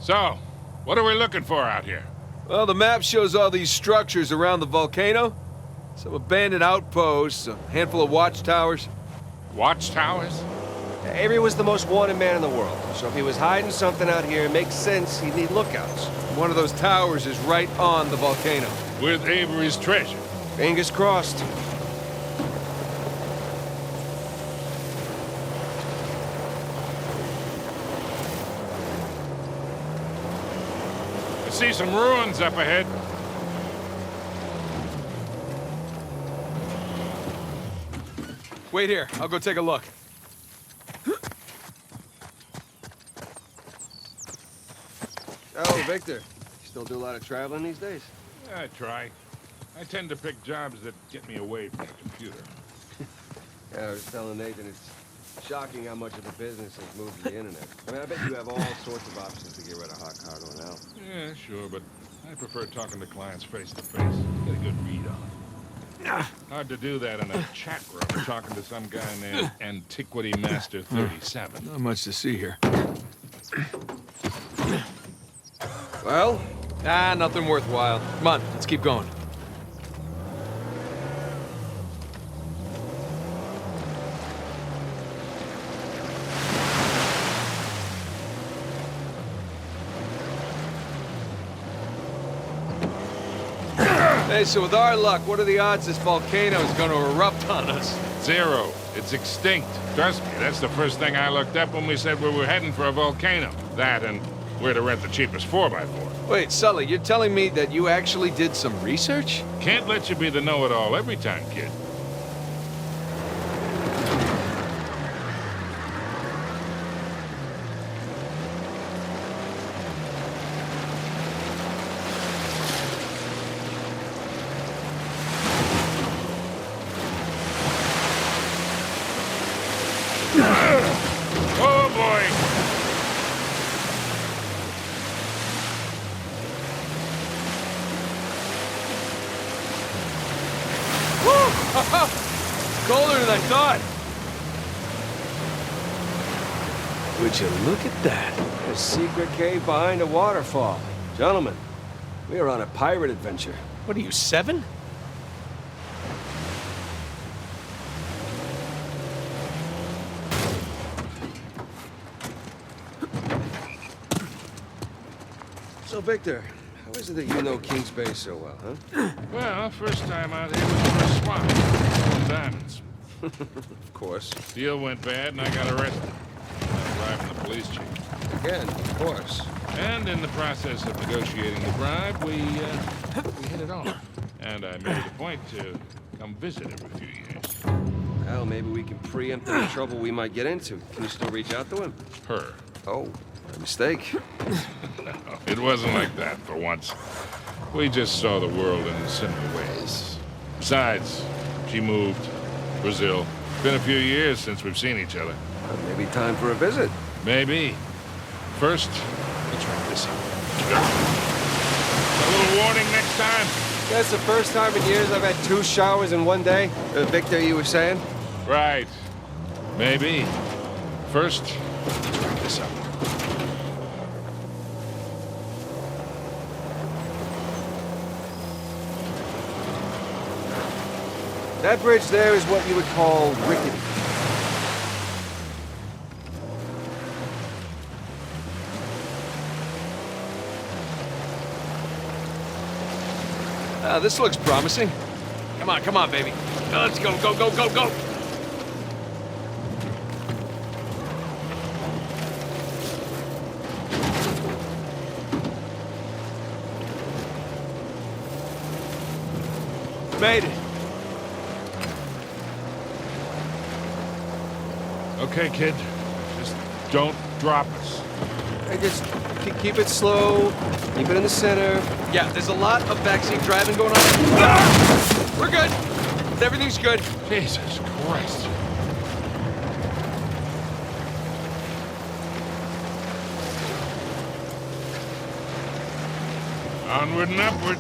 So, what are we looking for out here? Well, the map shows all these structures around the volcano. Some abandoned outposts, a handful of watchtowers. Watchtowers? Avery was the most wanted man in the world, so if he was hiding something out here, it makes sense he'd need lookouts. One of those towers is right on the volcano. With Avery's treasure. Fingers crossed. I see some ruins up ahead. Wait here, I'll go take a look. Oh, Victor, you still do a lot of traveling these days? Yeah, I try. I tend to pick jobs that get me away from the computer. Yeah, I was telling Nathan, it's shocking how much of the business has moved to the internet. I mean, I bet you have all sorts of options to get rid of hot cargo now. Yeah, sure, but I prefer talking to clients face to face. Get a good read on them. Hard to do that in a chat room talking to some guy named Antiquity Master 37. Not much to see here. Well? Nothing worthwhile. Come on, let's keep going. Hey, so with our luck, what are the odds this volcano is going to erupt on us? 0. It's extinct. Trust me, that's the first thing I looked up when we said we were heading for a volcano. That and where to rent the cheapest 4x4. Wait, Sully, you're telling me that you actually did some research? Can't let you be the know-it-all every time, kid. Oh, boy! Colder than I thought. Would you look at that? A secret cave behind a waterfall. Gentlemen, we are on a pirate adventure. What are you, 7? So, Victor, how is it that you know King's Bay so well, huh? Well, first time out here was for a swap. Stolen diamonds. Of course. Deal went bad and I got arrested. I arrived from the police chief. Again, of course. And in the process of negotiating the bribe, we hit it off. And I made it a point to come visit every few years. Well, maybe we can preempt any trouble we might get into. Can you still reach out to him? Her. Oh, a mistake. No, it wasn't like that for once. We just saw the world in similar ways. Besides, she moved. Brazil. Been a few years since we've seen each other. Maybe time for a visit. Maybe. First, let's wrap this up. A little warning next time. That's the first time in years I've had 2 showers in one day. Victor, you were saying? Right. Maybe. First, let's wrap this up. That bridge there is what you would call rickety. This looks promising. Come on, baby. Let's go, go, go, go, go! Made it. Okay, kid. Just don't drop us. Hey, just keep it slow. Keep it in the center. Yeah, there's a lot of backseat driving going on. Ah! We're good. Everything's good. Jesus Christ. Onward and upward.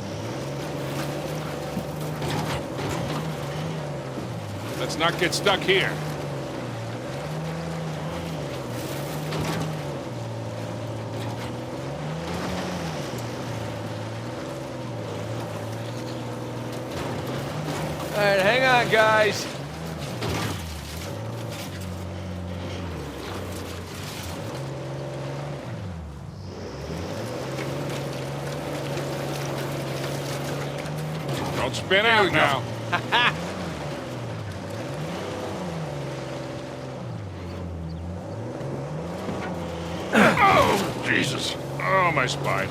Let's not get stuck here. All right, hang on, guys. Don't spin out now. Oh, Jesus. Oh, my spine.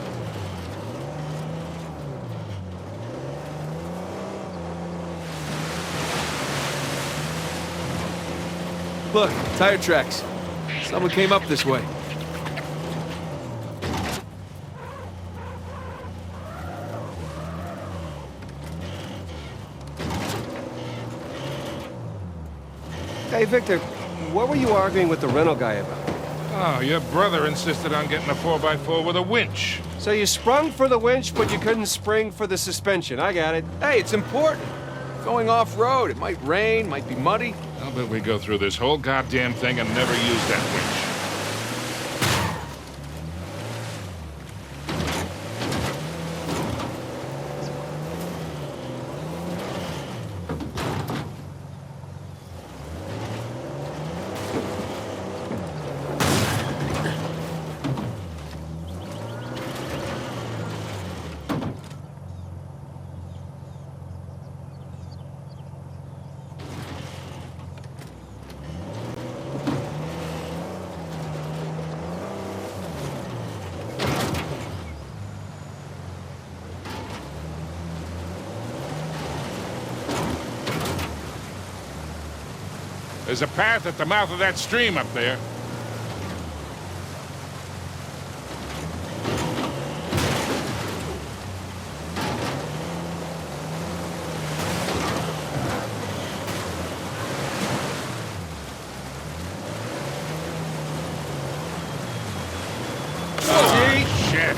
Look, tire tracks. Someone came up this way. Hey, Victor, what were you arguing with the rental guy about? Oh, your brother insisted on getting a 4x4 with a winch. So you sprung for the winch, but you couldn't spring for the suspension. I got it. Hey, it's important. Going off-road, it might rain, might be muddy. I'll bet we go through this whole goddamn thing and never use that winch. There's a path at the mouth of that stream up there. Oh, shit.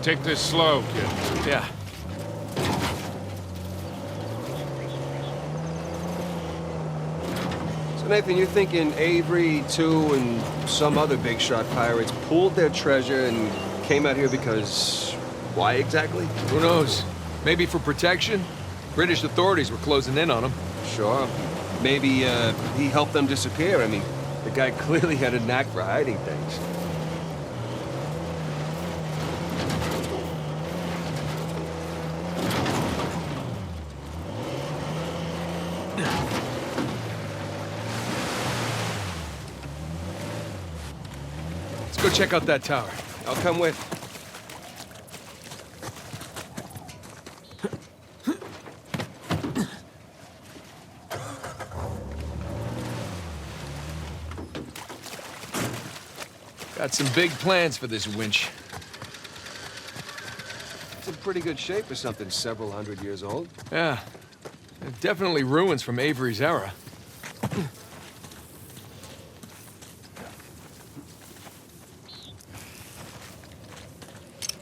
Take this slow, kid. Yeah. So, Nathan, you're thinking Avery, too, and some other big shot pirates pooled their treasure and came out here because... why exactly? Who knows? Maybe for protection? British authorities were closing in on them. Sure. Maybe, he helped them disappear. I mean, the guy clearly had a knack for hiding things. Let's go check out that tower. I'll come with. Got some big plans for this winch. It's in pretty good shape for something several hundred years old. Yeah. Definitely ruins from Avery's era.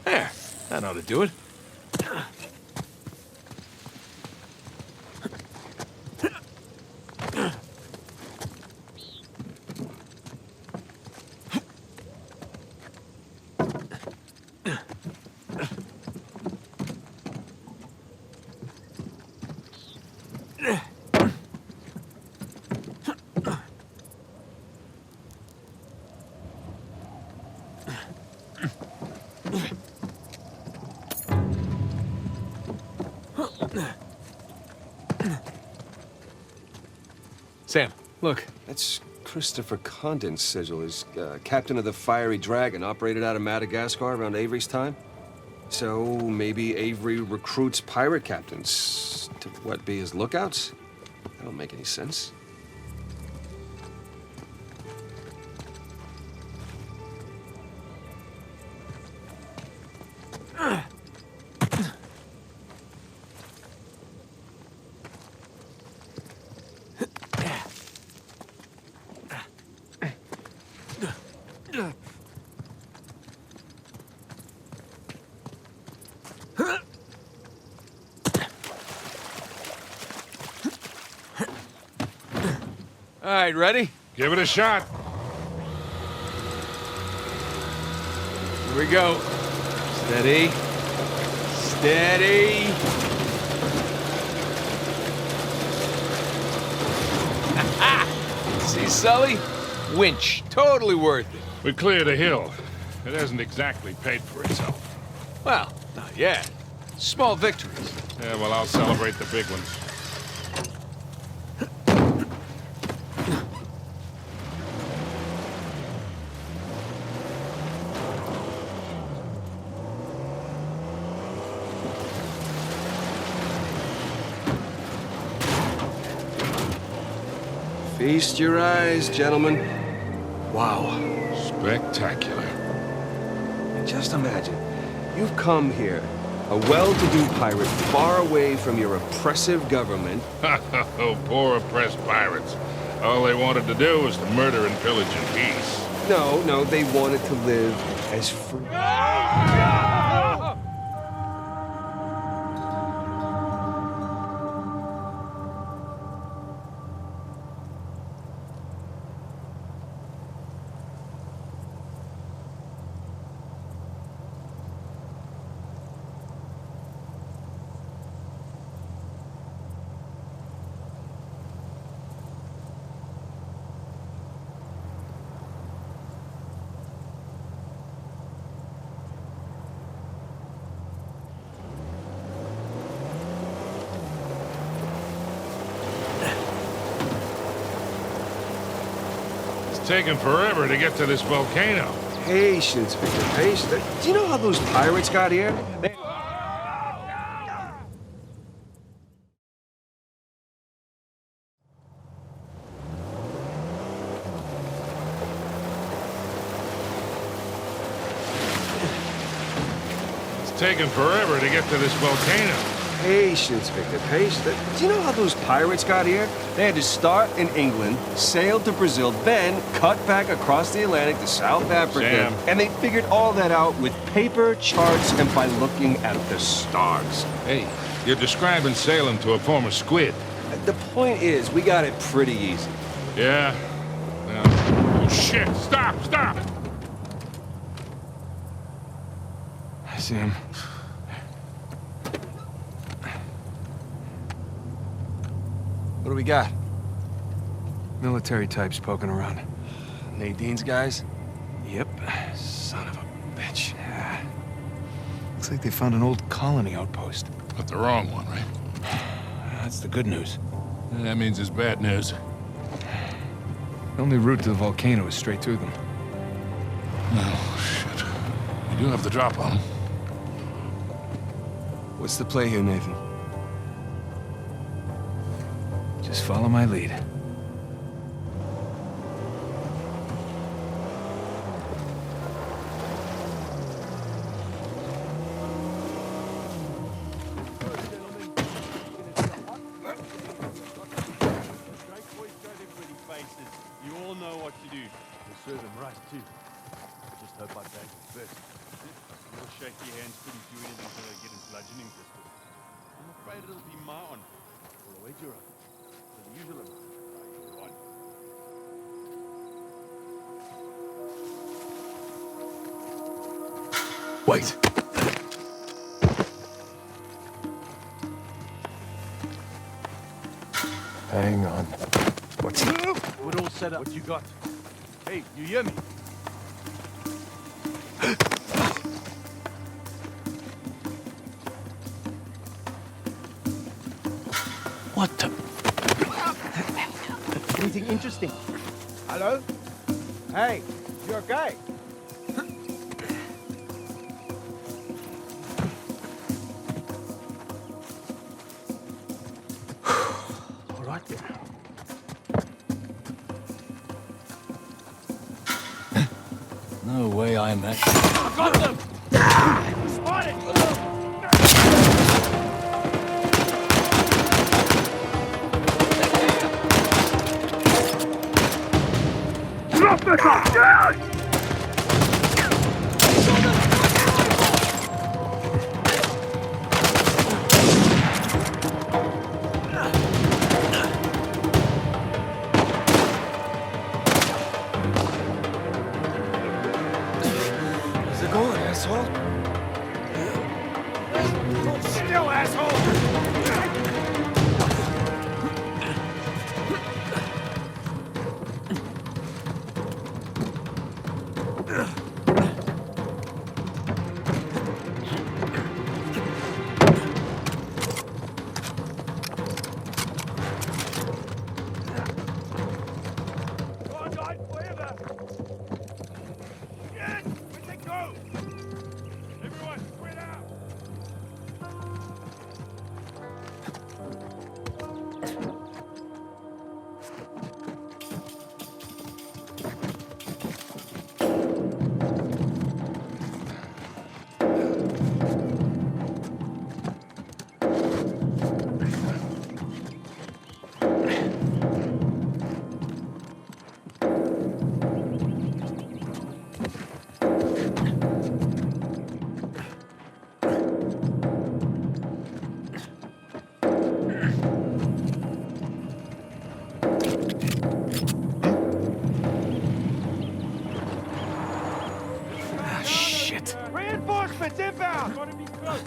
There. That ought to do it. Sam, look. That's Christopher Condon's sigil. He's captain of the Fiery Dragon, operated out of Madagascar around Avery's time. So maybe Avery recruits pirate captains to, what, be his lookouts? That don't make any sense. All right, ready? Give it a shot. Here we go. Steady. Steady. See, Sully? Winch. Totally worth it. We cleared a hill. It hasn't exactly paid for itself. Well, not yet. Small victories. Yeah, well, I'll celebrate the big ones. Feast your eyes, gentlemen. Wow. Spectacular. Just imagine, you've come here, a well-to-do pirate far away from your oppressive government. Oh, poor oppressed pirates. All they wanted to do was to murder and pillage in peace. No, they wanted to live as free. It's taken forever to get to this volcano. Patience, Victor, patience. Do you know how those pirates got here? It's taken forever to get to this volcano. Patience, Victor, patience. Do you know how those pirates got here? They had to start in England, sail to Brazil, then cut back across the Atlantic to South Africa. Sam. And they figured all that out with paper, charts, and by looking at the stars. Hey, you're describing sailing to a former squid. The point is, we got it pretty easy. Yeah? Oh, shit! Stop! Stop! I see him. What do we got? Military types poking around. Nadine's guys? Yep. Son of a bitch. Yeah. Looks like they found an old colony outpost. But the wrong one, right? That's the good news. That means it's bad news. The only route to the volcano is straight through them. Oh, shit. You do have the drop on them. What's the play here, Nathan? Just follow my lead. You all know what to do. We'll serve him right, too. Just hope I bag him first. Your shaky hands couldn't do anything till I get his bludgeoning pistol. I'm afraid it'll be my honor. We'll await your own. The usual amount. Wait. Hang on. What's... We're all set up. What you got? Hey, you hear me? What the... Anything interesting? Hello? Hey, you okay? All right then. No way I'm actually... I got them! Spotted! Drop the gun! Down! How's it going? asshole. Hold still, asshole! Yes! Where'd they go? Everyone, spread out! Shit. Reinforcements inbound! Gotta be close.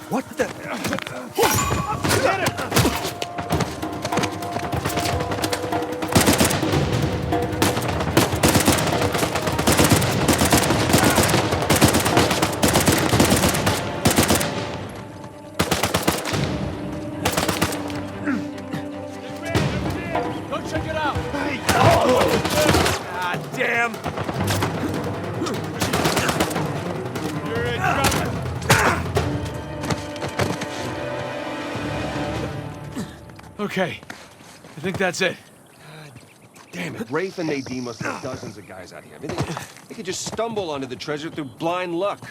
What the? Go check it out! Ah, damn! You're in trouble! Okay. I think that's it. Damn it, Rafe and Nadine must have dozens of guys out here. I mean, they could just stumble onto the treasure through blind luck.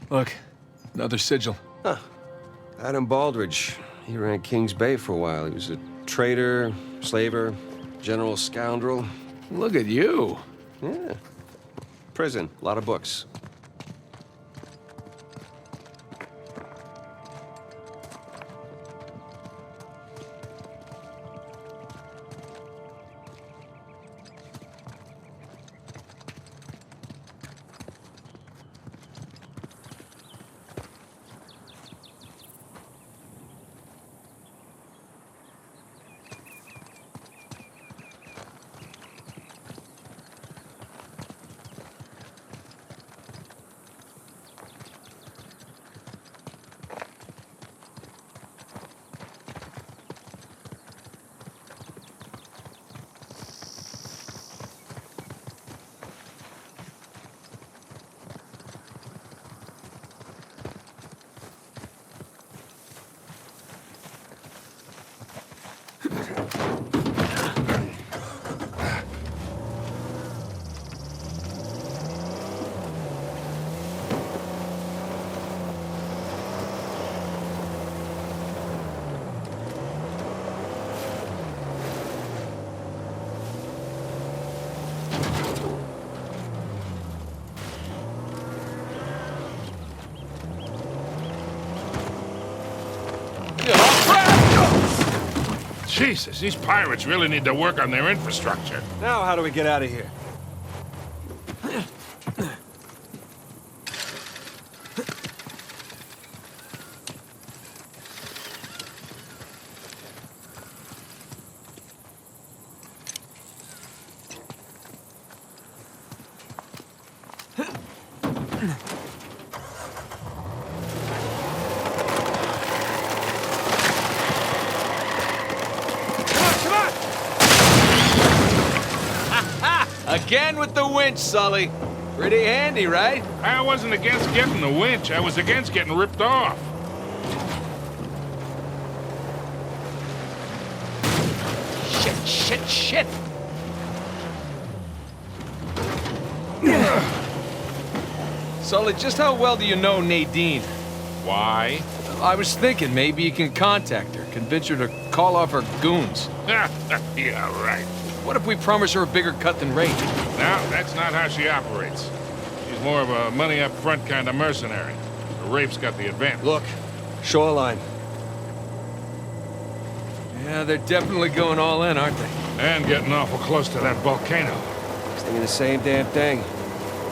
Look, another sigil. Adam Baldridge. He ran Kings Bay for a while. He was a traitor, slaver, general scoundrel. Look at you. Yeah. Prison, a lot of books. Jesus, these pirates really need to work on their infrastructure. Now, how do we get out of here? Again with the winch, Sully. Pretty handy, right? I wasn't against getting the winch. I was against getting ripped off. Shit. Sully, just how well do you know Nadine? Why? I was thinking maybe you can contact her, convince her to call off her goons. Yeah, right. What if we promise her a bigger cut than Ray? No, that's not how she operates. She's more of a money-up-front kind of mercenary. The Rafe's got the advantage. Look, shoreline. Yeah, they're definitely going all in, aren't they? And getting awful close to that volcano. I was thinking the same damn thing.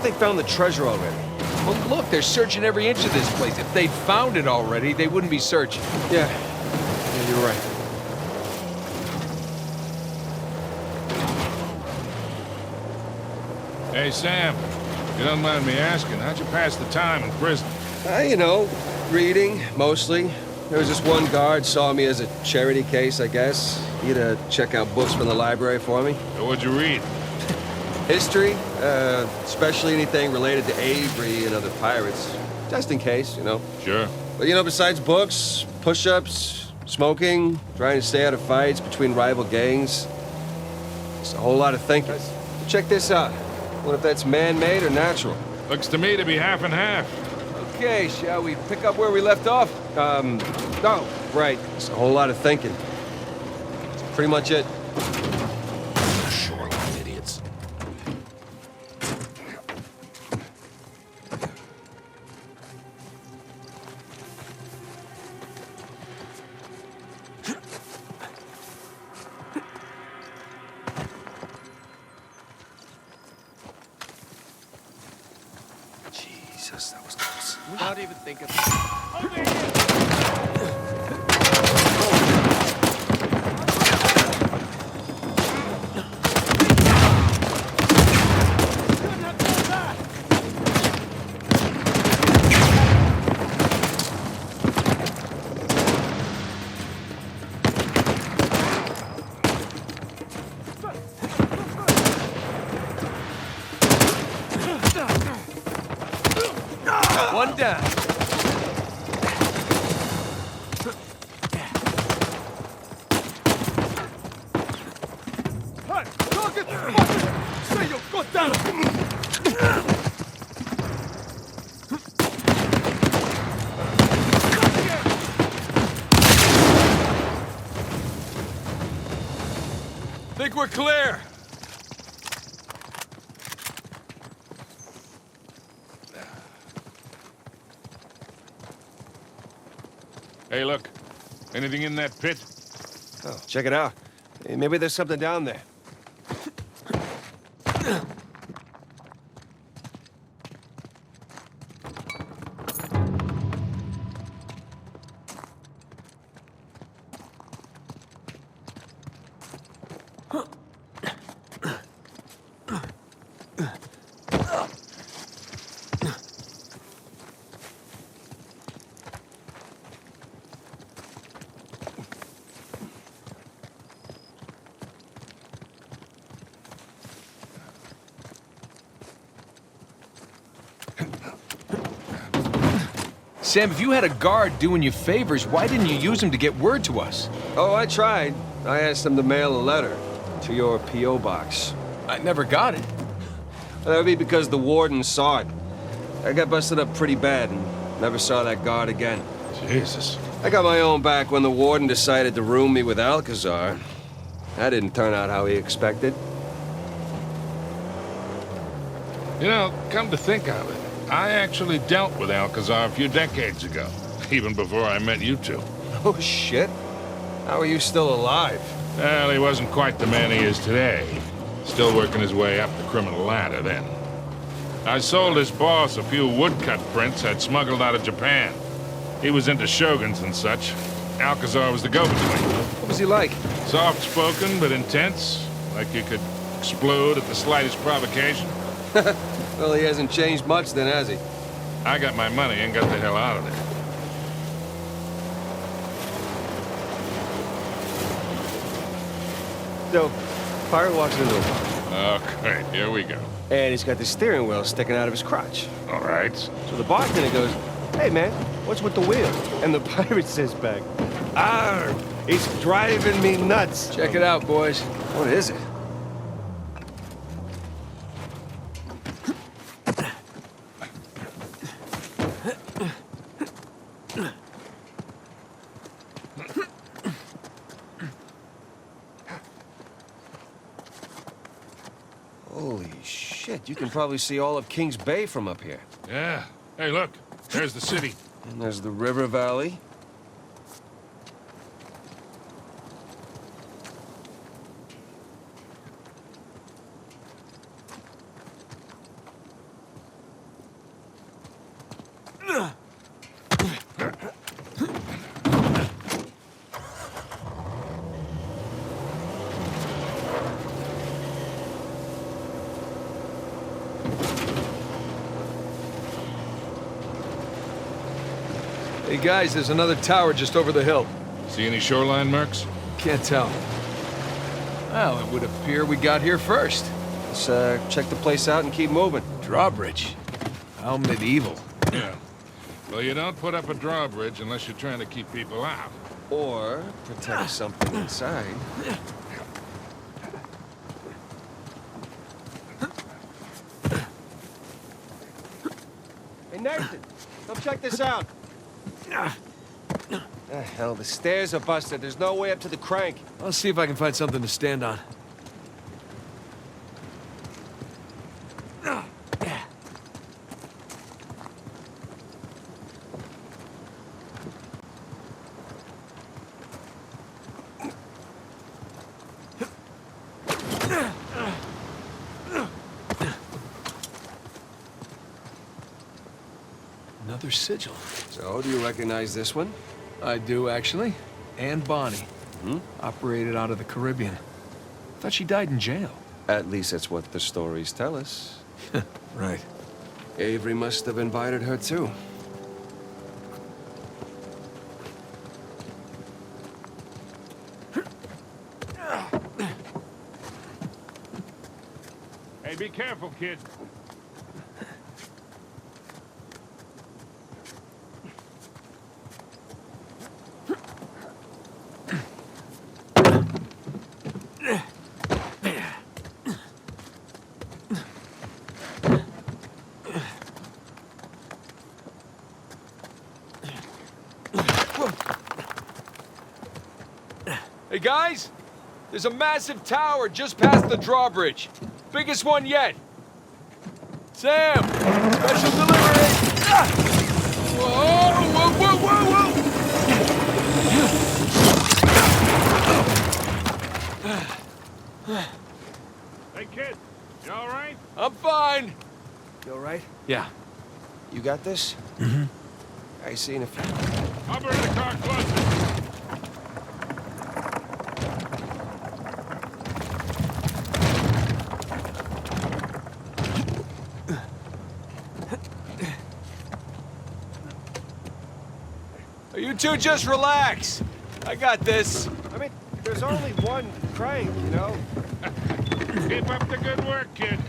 They found the treasure already. Well, look, they're searching every inch of this place. If they'd found it already, they wouldn't be searching. Yeah, you're right. Hey, Sam, you don't mind me asking, how'd you pass the time in prison? You know, reading, mostly. There was this one guard saw me as a charity case, I guess. He'd check out books from the library for me. So what'd you read? History, especially anything related to Avery and other pirates. Just in case, you know. Sure. But, you know, besides books, push-ups, smoking, trying to stay out of fights between rival gangs, it's a whole lot of thinking. Check this out. What if that's man-made or natural? Looks to me to be half and half. Okay, shall we pick up where we left off? No, right. It's a whole lot of thinking. That's pretty much it. Shoreline idiots. Jesus, that was close. Without even thinking. One down. Hey, target spotted! Say your goddamn... Think we're clear. Hey, look. Anything in that pit? Oh, check it out. Hey, maybe there's something down there. Sam, if you had a guard doing you favors, why didn't you use him to get word to us? Oh, I tried. I asked them to mail a letter to your P.O. box. I never got it. That would be because the warden saw it. I got busted up pretty bad and never saw that guard again. Jesus. I got my own back when the warden decided to room me with Alcazar. That didn't turn out how he expected. You know, come to think of it, I actually dealt with Alcazar a few decades ago, even before I met you two. Oh, shit. How are you still alive? Well, he wasn't quite the man he is today. Still working his way up the criminal ladder then. I sold his boss a few woodcut prints I'd smuggled out of Japan. He was into shoguns and such. Alcazar was the go-between. What was he like? Soft-spoken but intense, like you could explode at the slightest provocation. Well, he hasn't changed much then, has he? I got my money and got the hell out of there. So, Pirate walks into the bar, Okay, here we go. and he's got the steering wheel sticking out of his crotch. All right. So the bartender goes, "Hey, man, what's with the wheel?" And the pirate says back, "Arr, it's driving me nuts." Check it out, boys. What is it? Holy shit, you can probably see all of Kings Bay from up here. Yeah. Hey, look. There's the city. And there's the river valley. Hey guys, there's another tower just over the hill. See any shoreline marks? Can't tell. Well, it would appear we got here first. Let's check the place out and keep moving. Drawbridge. How medieval. Yeah. Well, you don't put up a drawbridge unless you're trying to keep people out. Or protect something inside. Hey, Nathan, come check this out. Hell, the stairs are busted. There's no way up to the crank. I'll see if I can find something to stand on. Another sigil. So, do you recognize this one? I do, actually. Anne Bonny. Operated out of the Caribbean. Thought she died in jail. At least that's what the stories tell us. Right. Avery must have invited her, too. Hey, be careful, kid. Hey guys, there's a massive tower just past the drawbridge. Biggest one yet. Sam, special delivery. Ah! Whoa, whoa, whoa, whoa, whoa! Hey, kid. You all right? I'm fine. You all right? Yeah. You got this? Mm-hmm. I see in a few. I'll bring the car closer. You two just relax. I got this. I mean, there's only one crank, you know? Keep up the good work, kid.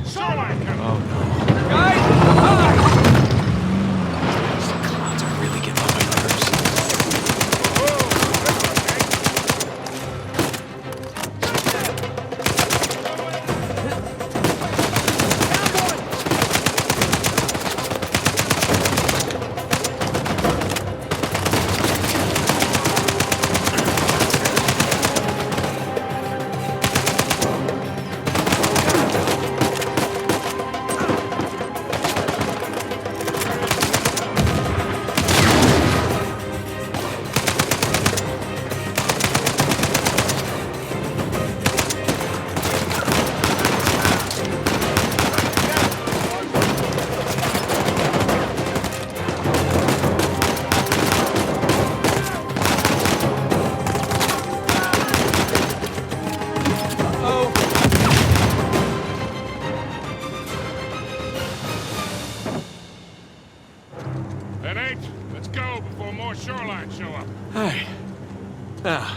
Shoreline coming. Oh no. Guys! Hi! These clowns are really getting on my nerves. Now,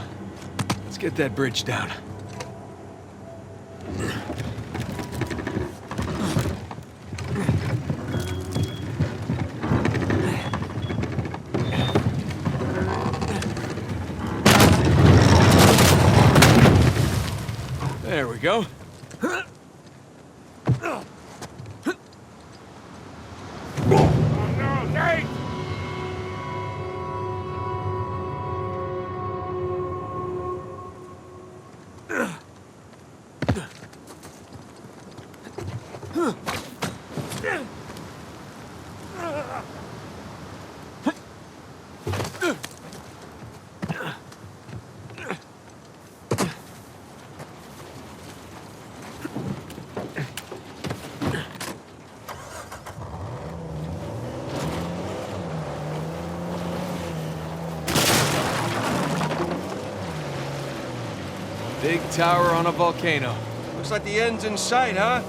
let's get that bridge down. There we go. Oh, no, Nate! Big tower on a volcano. Looks like the end's in sight, huh?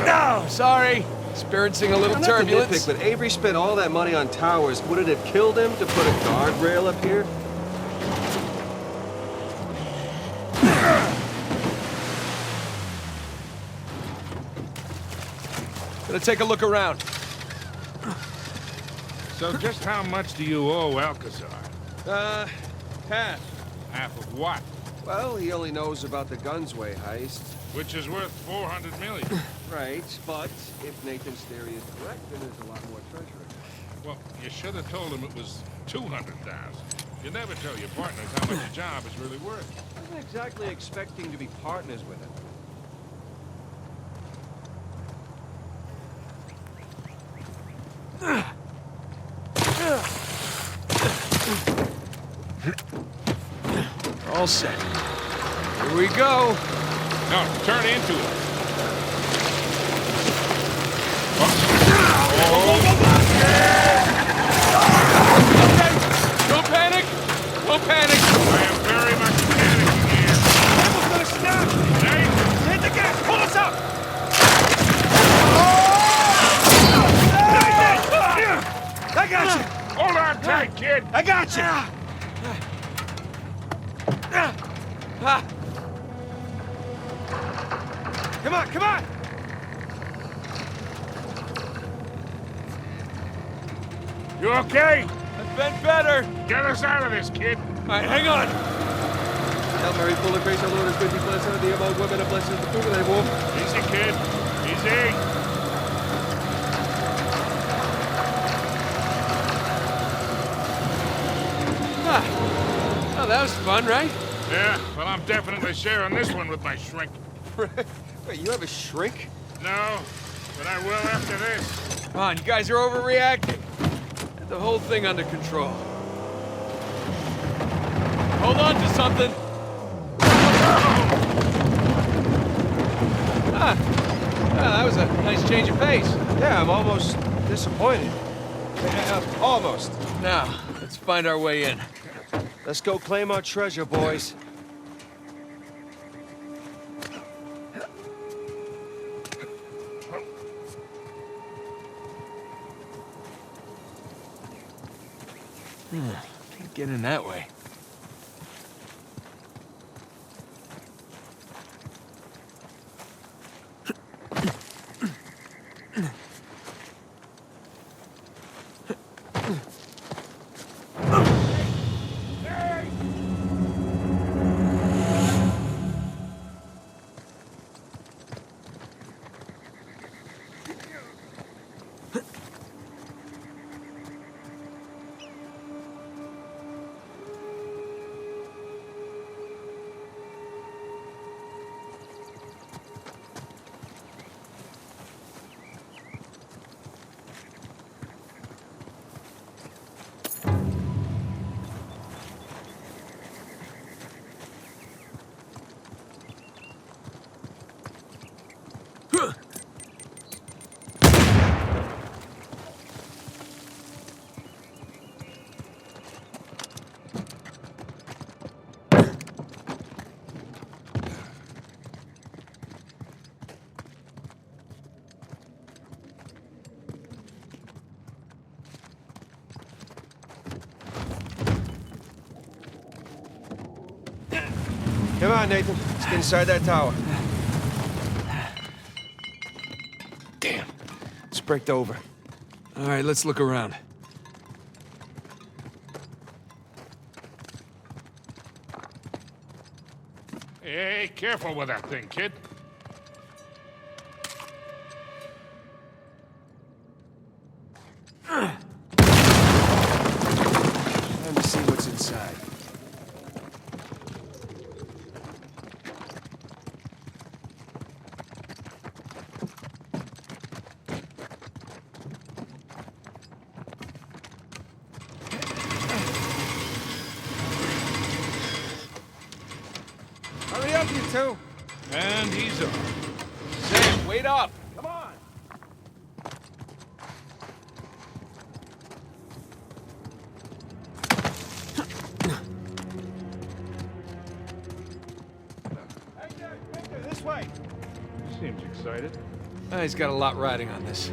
No, sorry. Experiencing a little I'm not to turbulence. nitpick, but Avery spent all that money on towers. Would it have killed him to put a guardrail up here? Gonna take a look around. So just how much do you owe Alcazar? Half. Half of what? Well, he only knows about the Gunsway heist. Which is worth 400 million. Right, but if Nathan's theory is correct, then there's a lot more treasure in it. Well, you should have told him it was 200,000. You never tell your partners how much a job is really worth. I wasn't exactly expecting to be partners with him. All set. Here we go. No, turn into it. Okay, don't panic. Don't panic. I am very much panicking here. Almost gonna snap! Nate! Hit the gas! Pull us up! I got you! Hold on tight, kid! I got you! Ah, Come on, come on! You okay? I've been better. Get us out of this, kid. All right, hang on. Hail Mary, full of grace, our Lord is with you. Blessed are thee among women, and blessed is the fruit of thy womb. Easy, kid. Easy. Ah. Oh, that was fun, right? Yeah, well, I'm definitely sharing this one with my shrink. Wait, you have a shrink? No, but I will after this. Come on, you guys are overreacting. Get the whole thing under control. Hold on to something. That was a nice change of pace. Yeah, I'm almost disappointed. Almost. Now, let's find our way in. Let's go claim our treasure, boys. Can't get in that way. Come on, Nathan. Let's get inside that tower. Damn. It's bricked over. All right, let's look around. Hey, careful with that thing, kid. Time to see what's inside. Hurry up, you two. And he's up. Sam, wait up! Come on. Victor, this way. Seems excited. He's got a lot riding on this.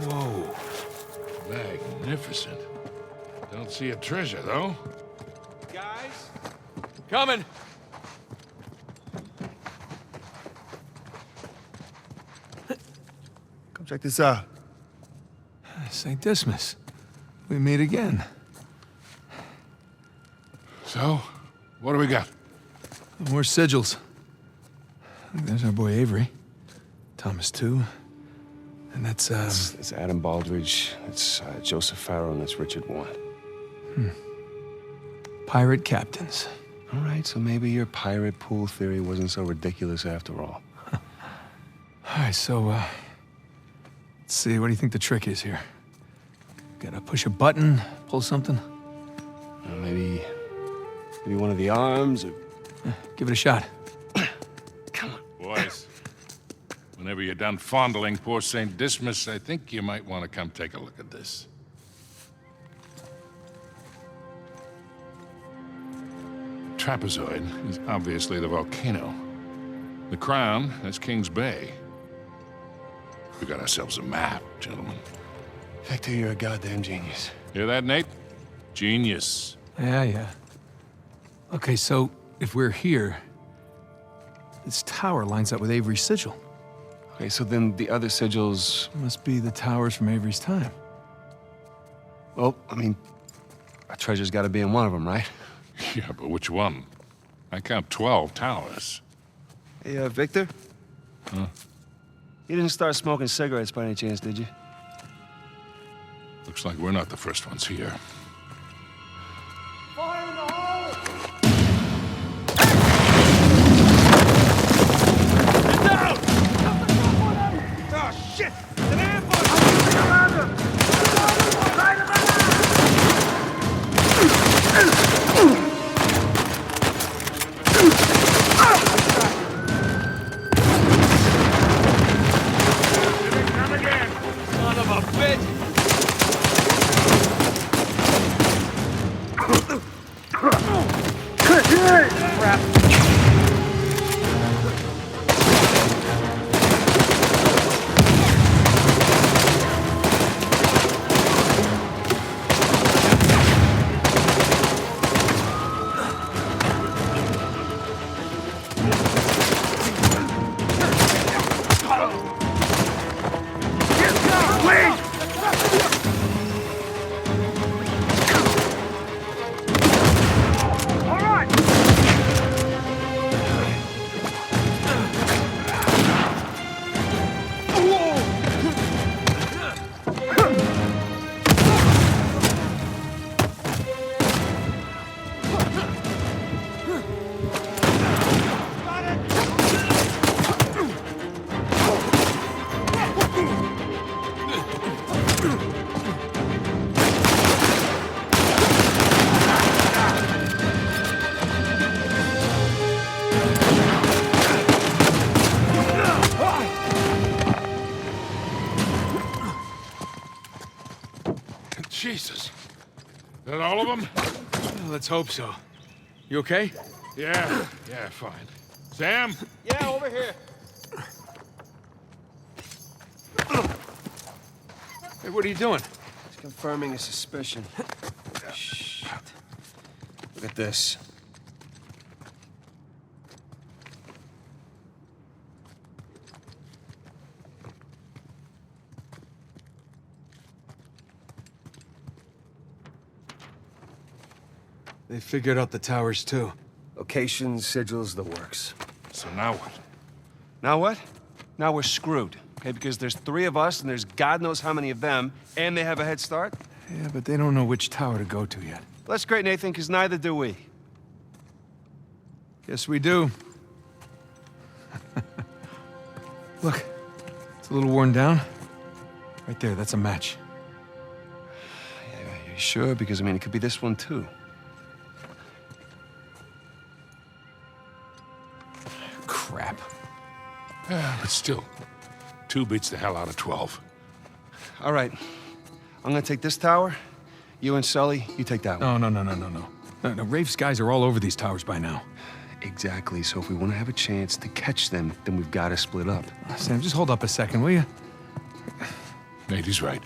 Whoa. Magnificent. Don't see a treasure, though. Guys. Coming! Come check this out. St. Dismas. We meet again. So, what do we got? More sigils. There's our boy Avery. Thomas, too. And that's, It's Adam Baldridge. It's Joseph Farrow, and that's Richard Warren. pirate captains. All right, so maybe your pirate pool theory wasn't so ridiculous after all. All right, so, let's see. What do you think the trick is here? Gotta push a button, pull something? Maybe one of the arms, or... Give it a shot. Boys, whenever you're done fondling poor St. Dismas, I think you might want to come take a look at this. Trapezoid is obviously the volcano. The crown is King's Bay. We got ourselves a map, gentlemen. Victor, you're a goddamn genius. Hear that, Nate? Genius. Yeah. Okay, so if we're here, this tower lines up with Avery's sigil. Okay, so then the other sigils... Must be the towers from Avery's time. Well, I mean, a treasure's got to be in one of them, right? Yeah, but which one? I count 12 towers. Hey, Victor? Huh? You didn't start smoking cigarettes by any chance, did you? Looks like we're not the first ones here. Fire in the hole! Get down! Oh, shit! It's an ambush! Son of a bitch! that all of them? Let's hope so. You okay? Yeah, fine. Sam? Yeah, over here. Hey, what are you doing? It's confirming a suspicion. Shit. Look at this. They figured out the towers, too. Location, sigils, the works. So now what? Now what? Now we're screwed. Okay, because there's 3 of us and there's God knows how many of them, and they have a head start? Yeah, but they don't know which tower to go to yet. Well, that's great, Nathan, because neither do we. Yes, we do. Look, it's a little worn down. Right there, that's a match. Yeah, you sure? Because, I mean, it could be this one, too. Crap. But still, 2 beats the hell out of 12. All right. I'm gonna take this tower. You and Sully, you take that one. No, Rafe's guys are all over these towers by now. Exactly. So if we want to have a chance to catch them, then we've got to split up. Sam, just hold up a second, will you? Nate, he's right.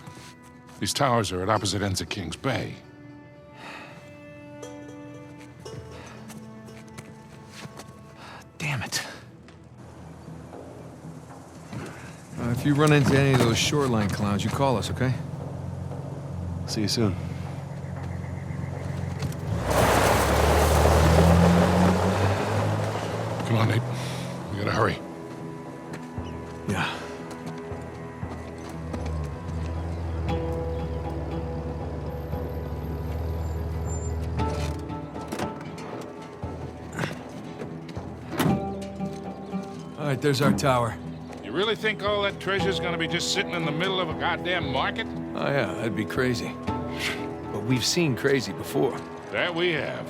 These towers are at opposite ends of King's Bay. Damn it. If you run into any of those shoreline clowns, you call us, okay? See you soon. Come on, Nate. We gotta hurry. Yeah. All right, there's our tower. You really think all that treasure's gonna be just sitting in the middle of a goddamn market? Oh, yeah, that'd be crazy. But we've seen crazy before. That we have.